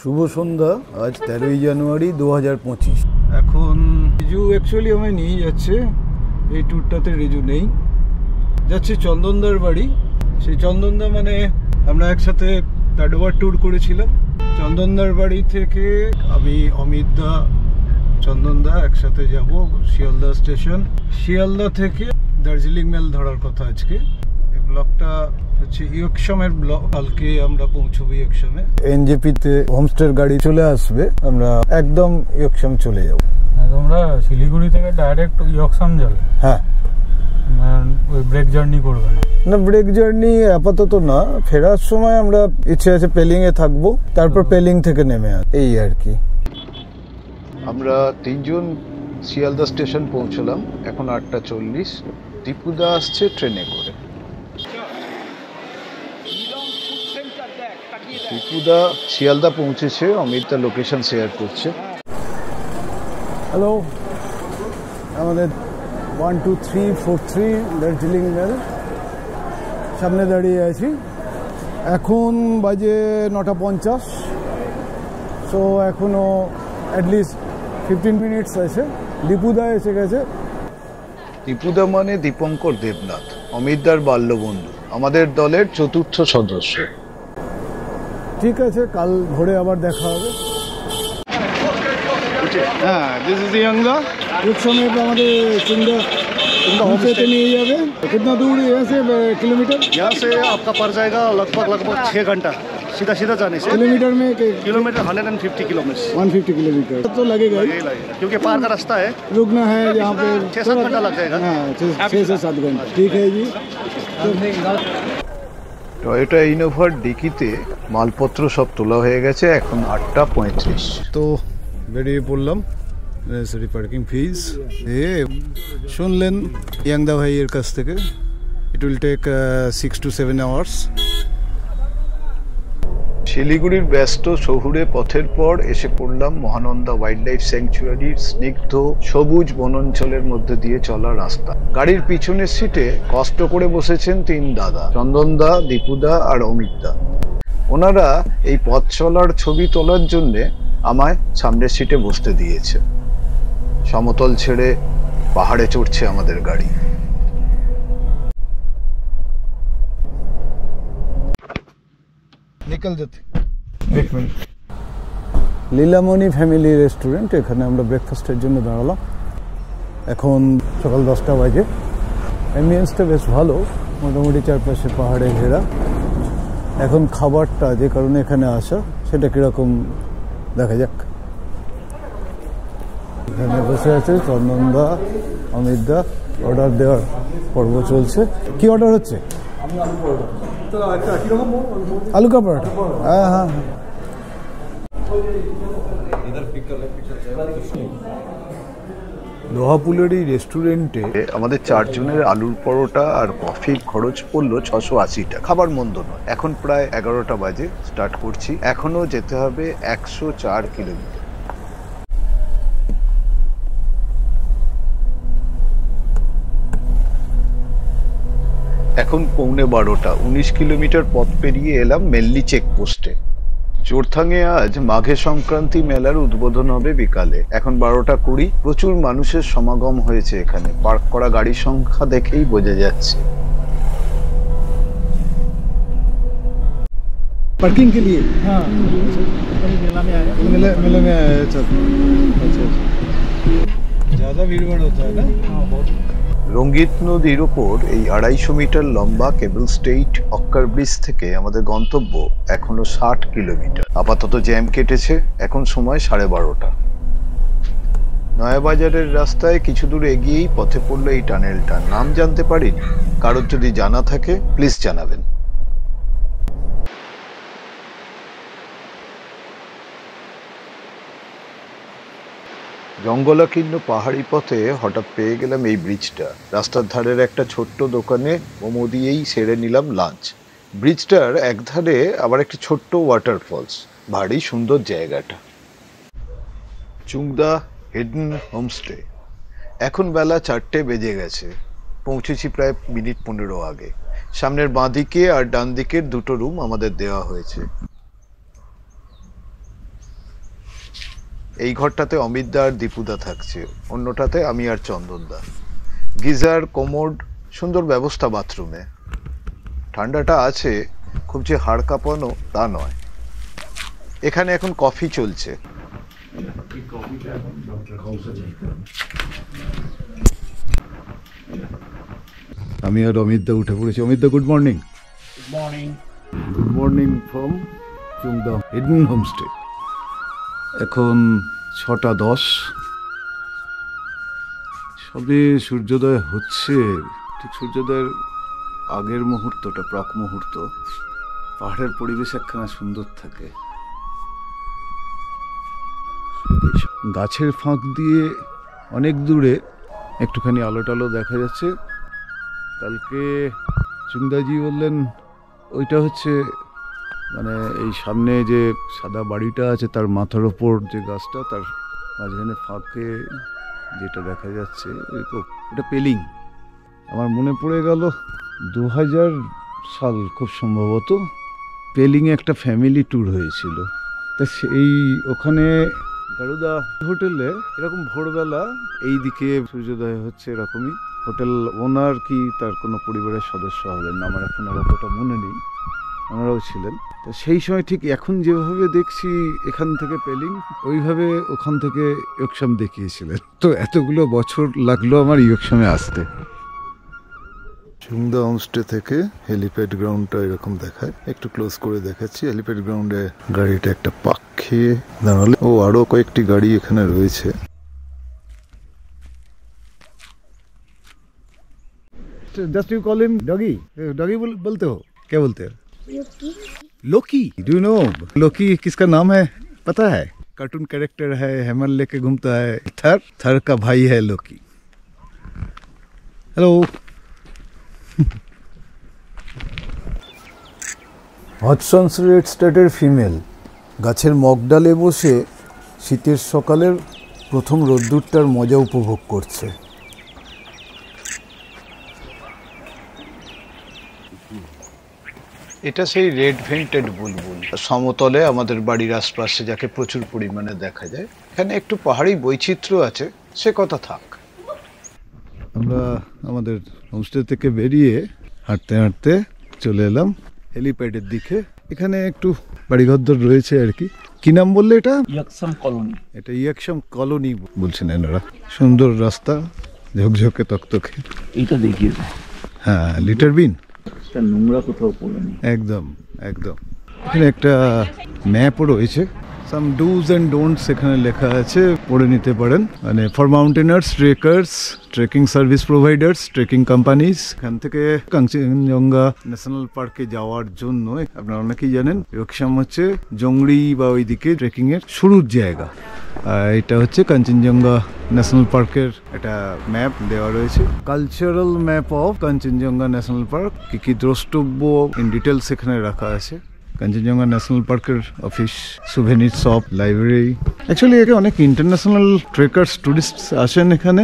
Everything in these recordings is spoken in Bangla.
শুভ সন্ধ্যা। আজ 13ই জানুয়ারি 2025। এখন রিজু অ্যাকচুয়ালি আমায় নিয়ে যাচ্ছে, এই ট্যুরটাতে রিজু নেই, যাচ্ছে চন্দনদার বাড়ি। সেই চন্দনদা মানে আমরা একসাথে তাডোয়ার ট্যুর করেছিলাম। চন্দনদার বাড়ি থেকে আমি, অমিতদা, চন্দনদা একসাথে যাব শিয়ালদা স্টেশন। শিয়ালদা থেকে দার্জিলিং মেল ধরার কথা আজকে। এই ব্লকটা হচ্ছে ইয়কশমের ব্লক। কালকে আমরা পৌঁছবো ইয়কশমে। এনজেপিতে হোমস্টের গাড়ি চলে আসবে, আমরা একদম ইয়কশম চলে যাব। তোমরা শিলিগুড়ি থেকে ডাইরেক্ট ইয়কশম যাবে? হ্যাঁ, ওই ব্রেক জার্নি করবে না? না, ব্রেক জার্নি আপাতত না। ফেরার সময় আমরা ইচ্ছে আছে পেলিং এ থাকবো, তারপর পেলিং থেকে নেমে এই আর কি। আমরা তিনজন শিয়ালদা স্টেশন পৌঁছলাম, এখন 8:40। দীপুদা আসছে ট্রেনে করে। দীপুদা শিয়ালদা পৌঁছেছে, অমিতদা লোকেশন শেয়ার করছে। হ্যালো, আমাদের 12343 দার্জিলিং মেল সামনে দাঁড়িয়ে আছি। এখন বাজে 9:50। সো এখনো অ্যাটলিস্ট 15 মিনিটস আছে। দীপুদা এসে গেছে। দীপুদা মানে দীপঙ্কর দেবনাথ, অমিতদার বাল্যবন্ধু, আমাদের দলের চতুর্থ সদস্য। ঠিক আছে, কাল ভোরে আবার দেখা হবে। হ্যাঁ, দিস ইজ ইয়ংদা। कुछ समय पे हमारे चुंदा होमस्टे पे नहीं जावे। कितना दूर यहाँ से किलोमीटर? यहाँ से आपका पड़ जाएगा लगभग 6 घंटा सीधा सीधा जाने से। किलोमीटर में? Kilometre 150 kilometre. 150 किलोमीटर तो लगेगा ही, क्योंकि पार का रास्ता है। रुकना है यहाँ पे 6-7 घंटा लग जाएगा। हाँ, 6 से 7 घंटा। ठीक है जी। টয়োটা ইনোভার ডিকিতে মালপত্র সব তোলা হয়ে গেছে। এখন 8:35। তো বেরিয়ে পড়লাম। নেসেসারি পার্কিং ফিজ শুনলেন ইয়াংদা ভাইয়ের কাছ থেকে। It will take 6 to 7 hours. শিলিগুড়ির ব্যস্ত শহুরে পথের পর এসে পড়লাম মহানন্দা ওয়াইল্ড লাইফ স্যাংচুয়ারির স্নিগ্ধ সবুজ বনাঞ্চলের মধ্যে দিয়ে চলা রাস্তা। গাড়ির পিছনের সিটে কষ্ট করে বসেছেন 3 দাদা, চন্দনদা, দীপুদা আর অমিতদা। ওনারা এই পথ চলার ছবি তোলার জন্য আমায় সামনের সিটে বসতে দিয়েছে। সমতল ছেড়ে পাহাড়ে চড়ছে আমাদের গাড়ি। নিকল যেতে এক মিনিট। লীলামণি ফ্যামিলি রেস্টুরেন্ট, এখানে আমরা ব্রেকফাস্টের জন্য দাঁড়ালাম। এখন সকাল 10টা বাজে। অ্যাম্বিয়েন্সটা বেশ ভালো, মোটামুটি চারপাশে পাহাড়ে ঘেরা। এখন খাবারটা যে কারণে এখানে আসা, সেটা কিরকম দেখা যাক। এখানে বসে আছে চন্দনদা, অমিতদা, অর্ডার দেওয়ার পর্ব চলছে। কি অর্ডার হচ্ছে? আলু কা পরোটা। হ্যাঁ হ্যাঁ, লোহাপুলের এই রেস্টুরেন্টে আমাদের 4 জনের আলুর পরোটা আর কফি খরচ পড়লো 680 টাকা। খাবার মন্দ নয়। এখন প্রায় 11টা বাজে, স্টার্ট করছি। এখনো যেতে হবে 104 কিলোমিটার। এখন 11:15। 19 কিলোমিটার পথ পেরিয়ে এলাম মেল্লি চেকপোস্টে। জোরথাঙে আজ মাঘে সংক্রান্তি মেলার উদ্বোধন হবে বিকালে। এখন 12:20। প্রচুর মানুষের সমাগম হয়েছে এখানে। পার্ক করা গাড়ির সংখ্যা দেখেই বোঝা যাচ্ছে। पार्किंग के लिए? हाँ, मेला में आया। मेले में आया। अच्छा, ज़्यादा भीड़ भाड़ होता है ना? हाँ, बहुत। রঙ্গিত নদীর ওপর এই 250 মিটার লম্বা কেবল স্টেট অক্কার ব্রিজ থেকে আমাদের গন্তব্য এখনো 60 কিলোমিটার। আপাতত জ্যাম কেটেছে। এখন সময় 12:30। নয়াবাজারের রাস্তায় কিছু দূর এগিয়েই পথে পড়লো এই টানেলটা। নাম জানতে পারিনি, কারোর যদি জানা থাকে প্লিজ জানাবেন। জঙ্গলাকীর্ণ পাহাড়ি পথে হঠাৎ পেয়ে গেলাম এই ব্রিজটা। রাস্তার ধারের একটা ছোট্ট দোকানে মোমো দিয়েই সেরে নিলাম লাঞ্চ। ব্রিজটার একধারে আবার একটা ছোট্ট ওয়াটারফলস। ভারী সুন্দর জায়গাটা। চুংদা হিডেন হোমস্টে। এখন বেলা 4টে বেজে গেছে। পৌঁছেছি প্রায় মিনিট 15 আগে। সামনের বাঁদিকে আর ডান দিকের দুটো রুম আমাদের দেওয়া হয়েছে। এই ঘরটাতে অমিতদা আর দীপুদা থাকছে, অন্যটাতে আমি আর চন্দনদা। গিজার, কোমোড, সুন্দর ব্যবস্থা বাথরুমে। ঠান্ডাটা আছে, খুব যে হাড় কাঁপানো তা নয়। এখানে এখন কফি চলছে। আমি আর অমিতদা উঠে পড়েছি। অমিতদা, good morning. Good morning from Chungda hidden homestay. এখন 6:10, সবে সূর্যোদয় হচ্ছে। ঠিক সূর্যোদয়ের আগের মুহূর্তটা, প্রাক মুহূর্ত, পাহাড়ের পরিবেশ একখানা সুন্দর থাকে। গাছের ফাঁক দিয়ে অনেক দূরে একটুখানি আলো টালো দেখা যাচ্ছে। কালকে চুংদাজি বললেন ওইটা হচ্ছে মানে এই সামনে যে সাদা বাড়িটা আছে তার মাথার ওপর যে গাছটা, তার মাঝখানে ফাঁকে যেটা দেখা যাচ্ছে এটা পেলিং। আমার মনে পড়ে গেল 2000 সাল খুব সম্ভবত পেলিংয়ে একটা ফ্যামিলি ট্যুর হয়েছিল। তা সেই ওখানে গারুদা হোটেলে এরকম ভোরবেলা এই দিকে সূর্যোদয় হচ্ছে এরকমই। হোটেল ওনার কি তার কোনো পরিবারের সদস্য হবেন, আমার এখন আর অতটা মনে নেই, ওনারাও ছিলেন। তো সেই সময় ঠিক এখন যেভাবে দেখছি এখান থেকে পেলিং, ওইভাবে ওখান থেকে ইয়কসাম দেখিয়েছিলেন। তো এতগুলো বছর লাগলো আমার ইয়কসামে আসতে। চুংদা হোমস্টে থেকে হেলিপ্যাড গ্রাউন্ডটা এরকম দেখায়, একটু ক্লোজ করে দেখাচ্ছি। হেলিপ্যাড গ্রাউন্ডে গাড়িটা একটা পাক খেয়ে দাঁড়ালে, ও আরো কয়েকটি গাড়ি এখানে রয়েছে। Just you call him doggy? Doggy बोलते हो? क्या बोलते हो? लोकी। Do you know लोकी किसका नाम है पता है? कार्टून कैरेक्टर है, हैमर लेके घूमता है। थर का भाई है लोकी। हेलो। হডসন্স রেড স্টেটের ফিমেল গাছের মগডালে বসে শীতের সকালের প্রথম রোদ্দুরটার মজা উপভোগ করছে। এটা সেই রেড ভেন্টেড বুলবুল, সমতলে আমাদের বাড়ির আশপাশে যাকে প্রচুর পরিমাণে দেখা যায়। এখানে একটু পাহাড়ি বৈচিত্র্য আছে, সে কথা থাক। আমরা আমাদের হোমস্টে থেকে বেরিয়ে হাঁটতে হাঁটতে চলে এলাম হেলিপ্যাডের দিকে। এখানে একটু বাড়িঘর রয়েছে আর কি। কি নাম বললে এটা? ইয়কসাম কলোনি। এটা ইয়কসাম কলোনি বলছেন এনারা। সুন্দর রাস্তা, ঝকঝকে তকতকে। এটা দেখিয়ে হ্যাঁ, লিটার বিন নোংরা কোথাও পড়েনি। একদম একদম। এখানে একটা ম্যাপও রয়েছে, সাম ডুজ অ্যান্ড ডোন্টস এখানে লেখা আছে, পড়ে নিতে পারেন। মানে for mountaineers, trekkers, trekking service providers, trekking companies. এখান থেকে কাঞ্চনজঙ্ঘা ন্যাশনাল পার্কে যাওয়ার জন্য আপনারা অনেকেই জানেন ইয়কসাম হচ্ছে জংড়ি বা ওইদিকে ট্রেকিং এর শুরুর জায়গা। এটা হচ্ছে কাঞ্চনজঙ্ঘা ন্যাশনাল পার্কের একটা ম্যাপ দেওয়া রয়েছে, cultural map of Kanchenjunga national park. কি কি দ্রষ্টব্য ইন ডিটেলস এখানে রাখা আছে। কাঞ্চনজঙ্ঘা ন্যাশনাল পার্কের office, souvenir shop, library. Actually এটা অনেক ইন্টারন্যাশনাল ট্রেকার্স, টুরিস্ট আসেন এখানে।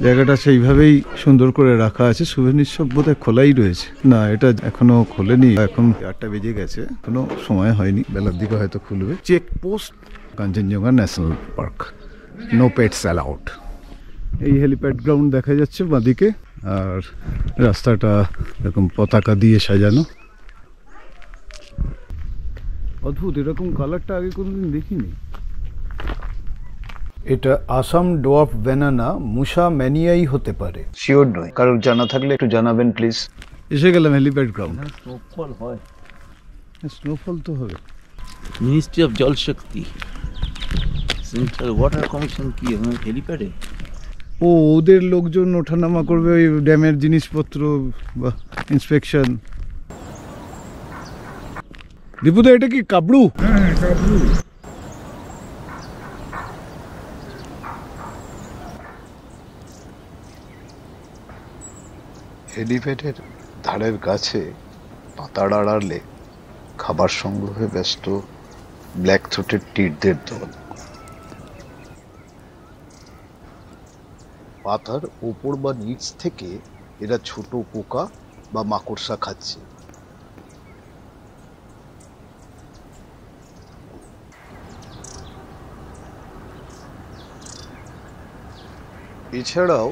জায়গাটা সেইভাবেই সুন্দর করে রাখা আছে। সুভেনির শপ বোধহয় খোলাই রয়েছে, না এটা এখনো খোলেনি, এখন 8টা বেজে গেছে, এখনো সময় হয়নি, বেলার দিকে হয়তো খুলবে। Checkpost Kanchenjunga national park, no pets allowed. এই হেলিপ্যাড গ্রাউন্ড দেখা যাচ্ছে বাঁদিকে, আর রাস্তাটা এরকম পতাকা দিয়ে সাজানো। অদ্ভুত, এরকম কালারটা আগে কোনোদিন দেখিনি। এটা আসাম ডোয়ার্ফ ব্যানানা, মুসা ম্যানিয়াই হতে পারে, শিওর নয়। কারোর জানা থাকলে একটু জানাবেন প্লিজ। এসে গেলাম হেলিপ্যাড গ্রাউন্ড। স্নোফল হয়, স্নোফল তো হবে। মিনিস্ট্রি অফ জল শক্তি, সেন্ট্রাল ওয়াটার কমিশন কি হেলিপ্যাডে? ও, ওদের লোকজন ওঠানামা করবে ওই ড্যামের জিনিসপত্র বা ইন্সপেকশন। দীপুদা, এটা কি কাবড়ু? হ্যাঁ, কাবড়ু। হেলিপ্যাডের ধারের গাছে পাতার আড়ালে খাবার সংগ্রহে ব্যস্ত ব্ল্যাক থ্রোটেড টিটদের দল। পাতার ওপর বা নিচ থেকে এরা ছোট পোকা বা মাকড়সা খাচ্ছে। এছাড়াও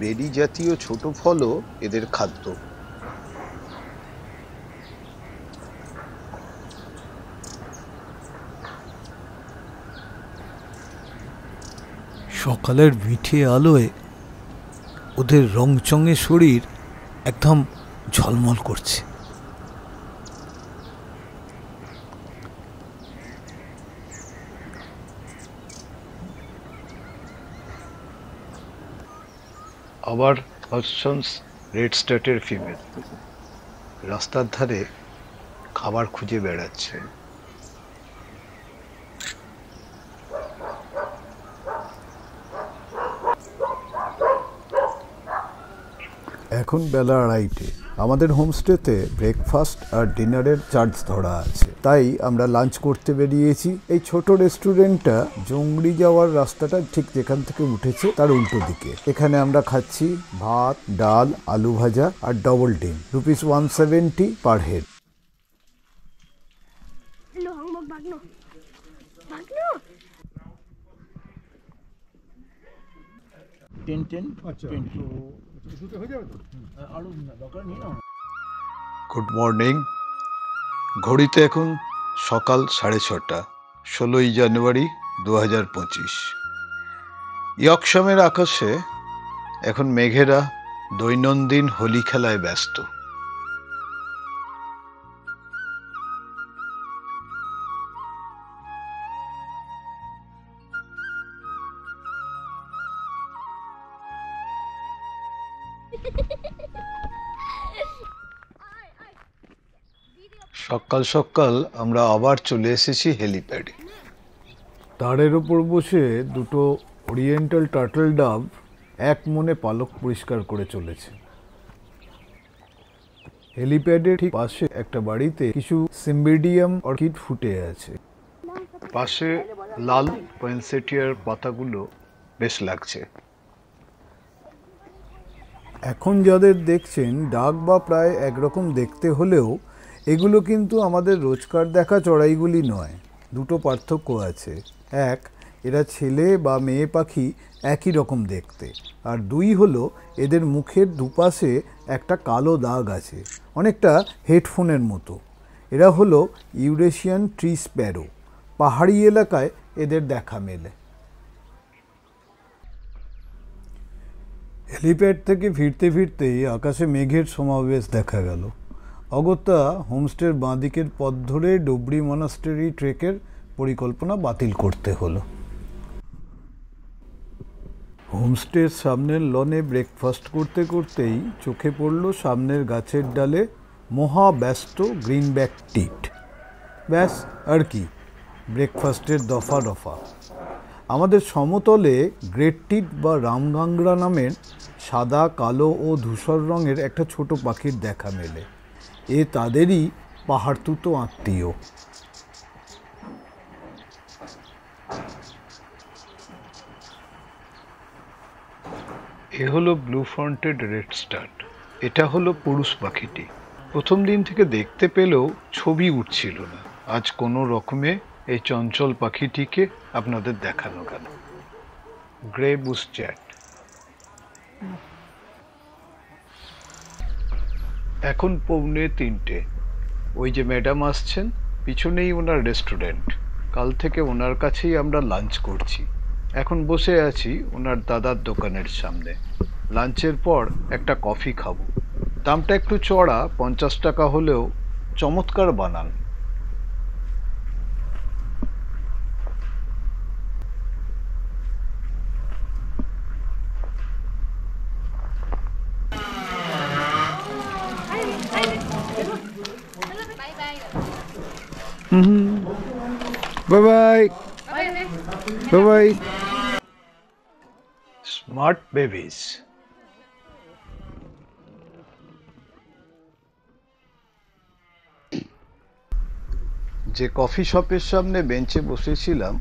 বেরি জাতীয় ছোট ফলও এদের খাদ্য। সকালের মিঠে আলোয় ওদের রংচঙে শরীর একদম ঝলমল করছে। আবার হডসন্স রেড স্টার্টের ফিমেল রাস্তার ধারে খাবার খুঁজে বেড়াচ্ছে। এখন বেলা 2:30। আমাদের হোমস্টেতে ব্রেকফাস্ট আর ডিনারের চার্জ ধরা আছে, তাই আমরা লাঞ্চ করতে বেরিয়েছি। এই ছোট রেস্টুরেন্টটা জংড়ি যাওয়ার রাস্তাটা ঠিক যেখান থেকে উঠেছে তার উল্টো দিকে। এখানে আমরা খাচ্ছি ভাত, ডাল, আলু ভাজা আর ডবল ডিম, ₹170 পার হেড। Good morning. ঘড়িতে এখন সকাল 6:30, 16ই জানুয়ারি 2025। ইয়র্কশামের আকাশে এখন মেঘেরা দৈনন্দিন হোলি খেলায় ব্যস্ত। সকাল সকাল আমরা আবার চলে এসেছি হেলিপ্যাডে। তারের উপর বসে দুটো ওরিয়েন্টাল টার্টল ডাব এক মনে পালক পরিষ্কার করে চলেছে। হেলিপ্যাডের ঠিক পাশে একটা বাড়িতে কিছু সিম্বিডিয়াম অর্কিড ফুটে আছে। পাশে লাল পয়েন্সেটিয়ার পাতাগুলো বেশ লাগছে। এখন যাদের দেখছেন ডাক বা প্রায় একরকম দেখতে হলেও এগুলো কিন্তু আমাদের রোজকার দেখা চড়াইগুলি নয়। দুটো পার্থক্য আছে। এক, এরা ছেলে বা মেয়ে পাখি একই রকম দেখতে, আর দুই হলো এদের মুখের দুপাশে একটা কালো দাগ আছে, অনেকটা হেডফোনের মতো। এরা হলো ইউরেশিয়ান ট্রি স্প্যারো। পাহাড়ি এলাকায় এদের দেখা মেলে। হেলিপ্যাড থেকে ফিরতে ফিরতেই আকাশে মেঘের সমাবেশ দেখা গেল। অগত্যা হোমস্টের বাঁদিকের পথ ধরে ডোবরি মনাস্টারি ট্রেকের পরিকল্পনা বাতিল করতে হলো। হোমস্টের সামনের লনে ব্রেকফাস্ট করতে করতেই চোখে পড়ল সামনের গাছের ডালে মহা ব্যস্ত গ্রিনব্যাক টিট। ব্যাস আর কি, ব্রেকফাস্টের দফা দফা। আমাদের সমতলে গ্রেট টিট বা রামগাংরা নামের সাদা, কালো ও ধূসর রঙের একটা ছোট পাখির দেখা মেলে। এ তাদেরই পাহাড়তুতো আত্মীয়। এ হলো ব্লু ফ্রন্টেড রেড স্টার্ট। এটা হলো পুরুষ পাখিটি। প্রথম দিন থেকে দেখতে পেলেও ছবি উঠছিল না। আজ কোনো রকমে এই চঞ্চল পাখিটিকে আপনাদের দেখানো গেল। Grey Bush chat. এখন 2:45। ওই যে ম্যাডাম আসছেন, পিছনেই ওনার রেস্টুরেন্ট। কাল থেকে ওনার কাছেই আমরা লাঞ্চ করছি। এখন বসে আছি ওনার দাদার দোকানের সামনে। লাঞ্চের পর একটা কফি খাবো। দামটা একটু চড়া, 50 টাকা হলেও চমৎকার বানান। Bye bye. Bye bye. Smart babies. যে কফি শপের সামনে বেঞ্চে বসেছিলাম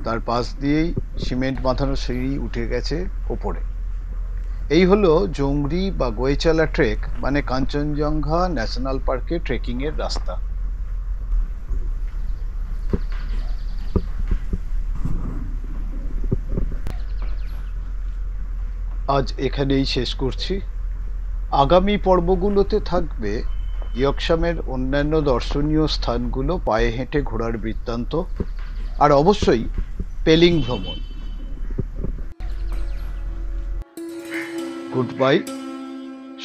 তার পাশ দিয়েই সিমেন্ট বাঁধানো সিঁড়ি উঠে গেছে ওপরে। এই হলো জংড়ি বা গোয়েচালা ট্রেক, মানে কাঞ্চনজঙ্ঘা ন্যাশনাল পার্কে ট্রেকিং এর রাস্তা। আজ এখানেই শেষ করছি। আগামী পর্বগুলোতে থাকবে ইয়কশামের অন্যান্য দর্শনীয় স্থানগুলো পায়ে হেঁটে ঘোরার বৃত্তান্ত, আর অবশ্যই পেলিং ভ্রমণ। গুড বাই,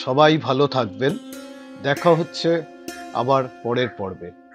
সবাই ভালো থাকবেন। দেখা হচ্ছে আবার পরের পর্বে।